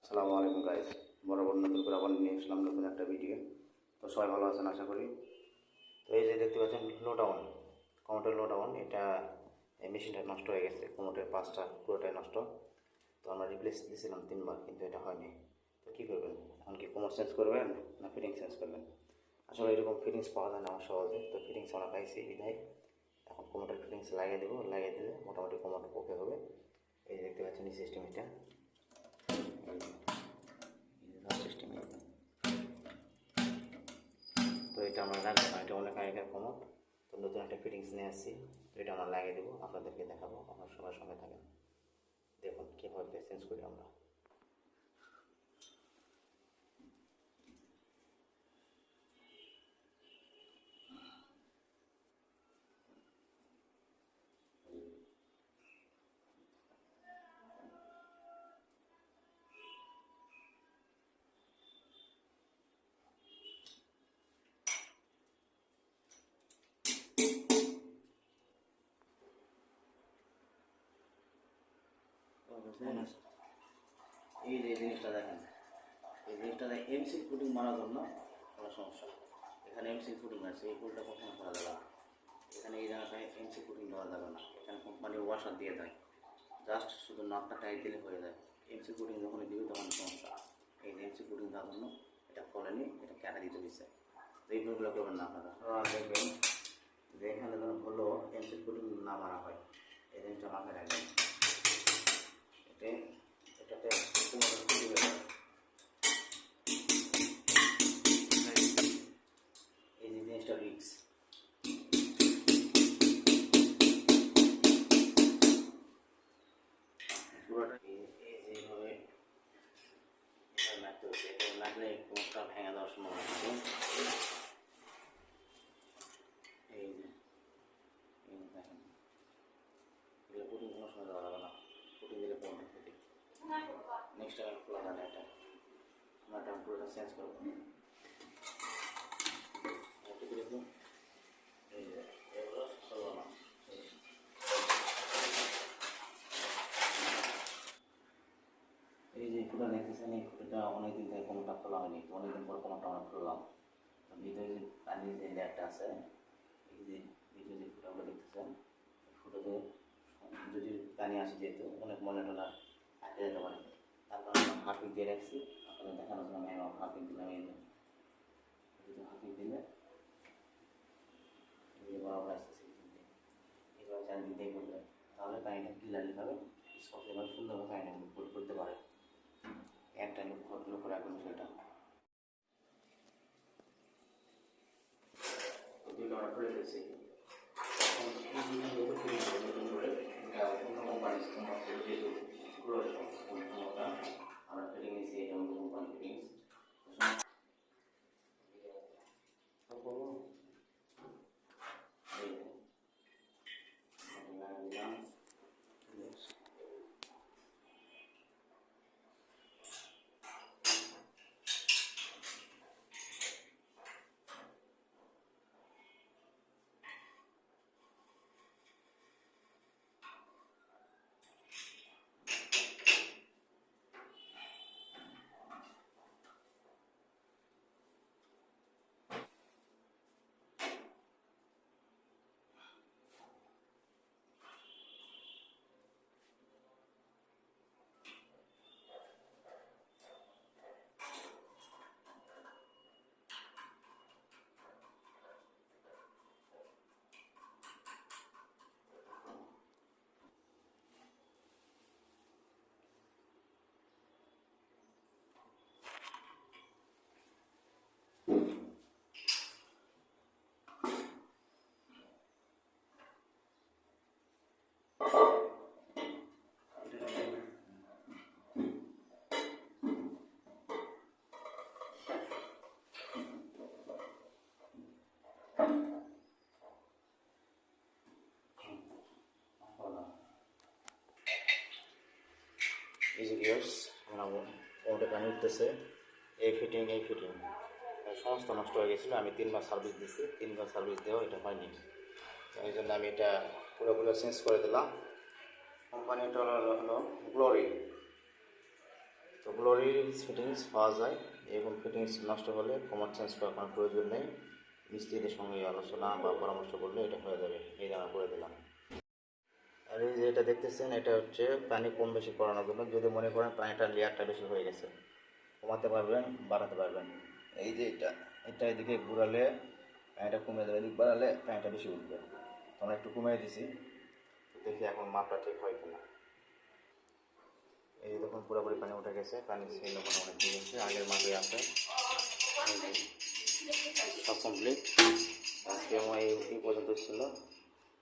আসসালামু আলাইকুম গাইস, বরাবর নতুন করে আবার নিয়ে আসলাম নতুন একটা ভিডিও। তো সবাই ভালো আছেন আশা করি। তো এই যে দেখতে পাচ্ছেন লো ডাউন, কমোডের লো ডাউন, এটা এই মেশিনটা নষ্ট হয়ে গেছে, কমোডের পাঁচটা পুরোটাই নষ্ট। তো আমরা রিপ্লেস দিয়েছিলাম 3বার, কিন্তু এটা হয়নি। তো কী করবেন এখন? কি কমোড চেঞ্জ করবেন না ফিটিং চেঞ্জ করবেন? আসলে এরকম ফিটিংস পাওয়া যায় না আমার সহজে, তো ফিটিংস আমরা পাইছি বিধায় এখন কমোডের ফিটিংস লাগিয়ে দেবো। লাগিয়ে দিলে মোটামুটি কমোড ওকে হবে। এই যে দেখতে পাচ্ছেন এই সিস্টেম, এটা সিস্টেম। তো এটা আমরা রাখবো না, এটা অনেক আগেকার কমোড। তো নতুন একটা ফিটিংস নিয়ে আসছি, তো এটা আমরা লাগিয়ে দেবো, আপনাদেরকে দেখাবো। আপনার সবার সঙ্গে থাকেন, দেখুন কীভাবে চেঞ্জ করি আমরা। এই যে জিনিসটা দেখেন, এই জিনিসটা এমসি ফুটিং মারার জন্য কোনো সমস্যা। এখানে এমসি ফুটিং আছে, এই ফুলটা কখনো করা যাবে না। এখানে এই জায়গাটায় এমসি ফুটিং দেওয়া যাবে না, এখানে কোম্পানি ওয়াশার দিয়ে দেয়, জাস্ট শুধু নটটা টাইট দিলে হয়ে যায়। এমসি ফুটিং যখনই দিবে তখন সমস্যা। এই যে এমসি ফুটিং দেওয়ার জন্য এটা ফলেনি, এটা কেটে দিতে হয়েছে। তো এই ভুলগুলো করবেন না আপনারা। দেখবেন যে এখানে যেন হলো এমসি ফুটিং না মারা হয়, এই জিনিসটা মাথায় রাখবেন। এটাতে কোমোডের খুলে যাবে। এই যে জিনিসটা রিক্স। পুরোটা এইভাবে মারতে হচ্ছে, এটা লাগলে কোমরটা ভেঙে দেওয়ার সম্ভাবনা থাকে। এই যে দেখেন, এগুলো পুটিং কোনো সময় দেওয়া যাবে না, পুটিং দিলে কোমরটা ফুটে। নেক্সট টাইম খোলা যাবে এটা, আমরা এটা পুরোটা চেঞ্জ করবো। এই যে এগুলো চলবো না। এই যে ফুটা দেখতেছেন, এই ফুটাটা অনেকদিন থেকে কোমরটা খোলা হয়নি, তো অনেকদিন পর কোমরটা আমরা খুললাম। তো ভিতরে যে পানির যে লেয়ারটা আছে, এই যে ভিতরে যে ফুটাগুলো দেখতেছেন, ফুটোতে যদি পানি আসে, যেহেতু অনেক ময়লা টলা আটকে যেতে পারে, তারপর আমরা হাফিক দিয়ে রাখছি। আপনাদের দেখানোর জন্য আমি হাফিক দিলাম। এই যে হাফিক দিলে এই যে বরাবর আসতেছে, এবার চারিদিক দিয়ে করলে তাহলে পানিটা ক্লিয়ারলিভাবে স্পষ্টভাবে সুন্দরভাবে পানিটা করতে পারে। একটা লক্ষ্য রাখবেন সেটা। আমরা করে ফেলছি, আমরা ফিটিং নিয়েছি, এটা কোম্পানি ফিটিংস। এই যে ভিউয়ার্স, ওটা পানি উঠতেছে। এই ফিটিং সমস্ত নষ্ট হয়ে গেছিলো। আমি 3বার সার্ভিস দিচ্ছি, 3বার সার্ভিস দেওয়া এটা হয়নি। এই জন্য আমি এটা পুরোপুরি চেঞ্জ করে দিলাম। কোম্পানিটা হলো গ্লোরি। তো গ্লোরির ফিটিংস পাওয়া যায়। এরকম ফিটিংস নষ্ট হলে কমার চেঞ্জ করার কোনো প্রয়োজন নেই, মিস্ত্রিদের সঙ্গে আলোচনা বা পরামর্শ করলে এটা হয়ে যাবে। এই জানা করে দিলাম। আর এই যে এটা দেখতেছেন, এটা হচ্ছে পানি কম বেশি করানোর জন্য। যদি মনে করেন পানিটার লেয়ারটা বেশি হয়ে গেছে, কমাতে পারবেন, বাড়াতে পারবেন। এই যে এটা এদিকে ঘুরালে পানিটা কমে যাবে, এদিক বাড়ালে পানিটা বেশি উঠবে। তো আমরা একটু কমিয়ে দিছি, দেখি এখন মাপটা ঠিক হয় কিনা। এই যে দেখুন পুরোপুরি পানি উঠে গেছে, পানি সেই লবণ অনেক দিয়ে গেছে, আগের মাপে আছে। সব কমপ্লিট। আজকে আমার এই পর্যন্ত ছিল।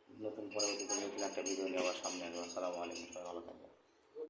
নতুন পরবর্তীতে নতুন একটা ভিডিও নিয়ে আবার সামনে আসবো। আসসালামু আলাইকুম, সবাই ভালো থাকবেন।